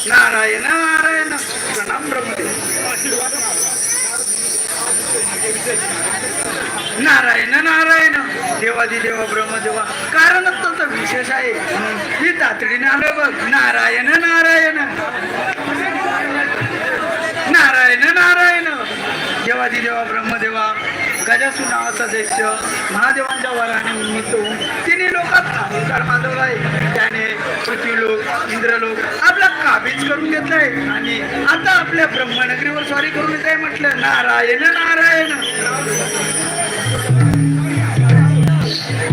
नारायण नारायण प्रणाम ब्रह्मदेव नारायण नारायण देवादिदेव ब्रह्मदेवा कारण अत्यंत विशेष आहे मी तातडीने आलो बघ नारायण नारायण नारायण नारायण देवादिदेवा ब्रह्मदेवा गजासू नावाचा दैत्य महादेवांच्या वराने उन्मित होऊन तिने लोकात अहंकार माजवलाय त्याने पृथ्वीलोक इंद्रलोक आपला काबीज करून घेतलाय आणि आता आपल्या ब्रह्मनगरीवर स्वारी करून येत आहे म्हटलं नारायण नारायण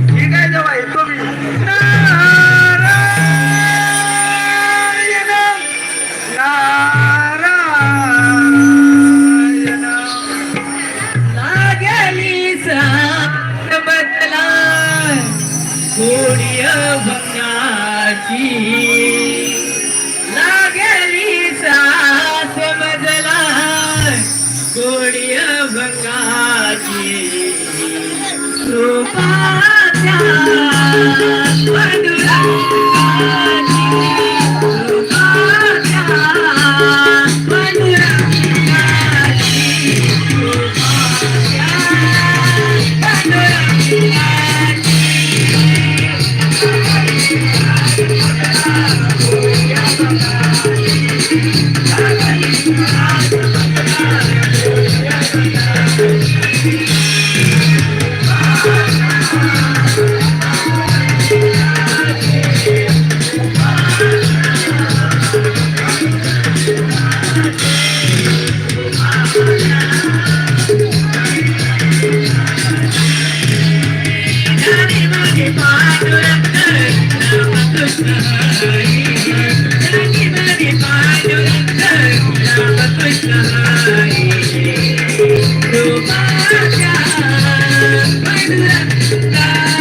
ठीक आहे जेव्हा येतो मी नारायण लागली सास बदला कोडिय भंगाची रूपाच्या मधुराची रूपाच्या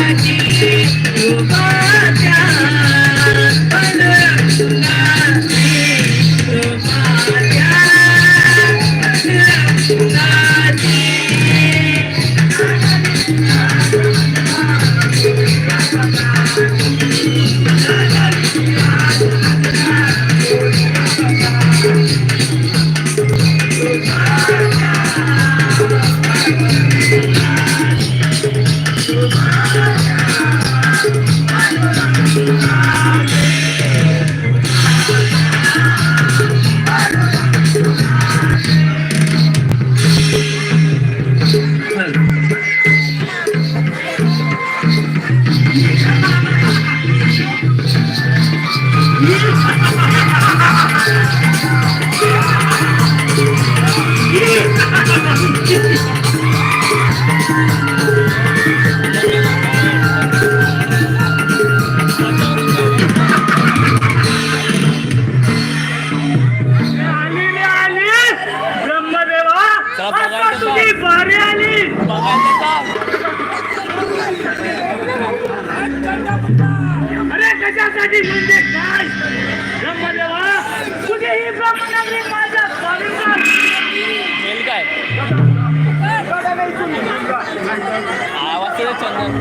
मधुराची रूपाच्या अरे कशासाठी म्हणजे काय ब्रह्मदेवा तुझे ही ब्रह्मनगरी माझ्या स्वामींना काय आवाज चंदन